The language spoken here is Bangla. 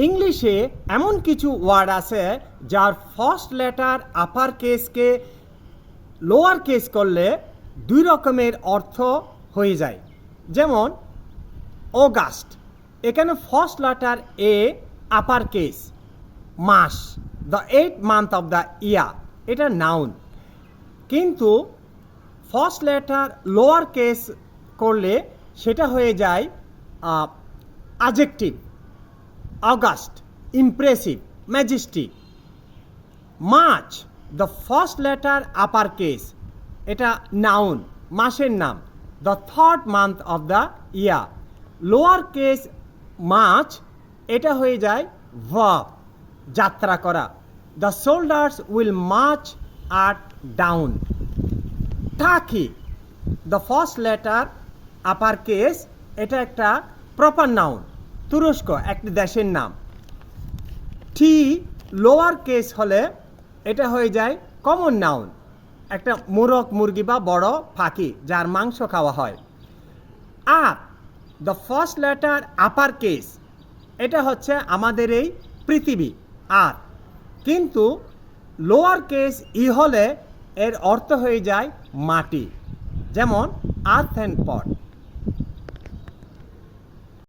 ইংলিশে এমন কিছু ওয়ার্ড আছে যার ফার্স্ট লেটার আপার কেসকে লোয়ার কেস করলে দুই রকমের অর্থ হয়ে যায়। যেমন অগাস্ট, এখানে ফার্স্ট লেটার এ আপার কেস, মাস, the 8th month of the year, এটা নাউন। কিন্তু ফার্স্ট লেটার লোয়ার কেস করলে সেটা হয়ে যায় adjective. August, impressive, Majestic. March, the first letter upper case, এটা নাউন, মাসের নাম, the 3rd month of the year. Lower case March, এটা হয়ে যায় ভার্ব, যাত্রা করা। দ্য সোল্ডার্স উইল মার্চ আট down. Turkey, the first letter upper case, এটা একটা প্রপার নাউন, তুরস্ক একটি দেশের নাম। টি লোয়ার কেস হলে এটা হয়ে যায় কমন নাউন, একটা মোরগ, মুরগি বা বড় পাখি যার মাংস খাওয়া হয়। Are the first letter upper case, এটা হচ্ছে আমাদের এই পৃথিবী আর, কিন্তু লোয়ার কেস ই হলে এর অর্থ হয়ে যায় মাটি, যেমন আর্থ অ্যান্ড পট।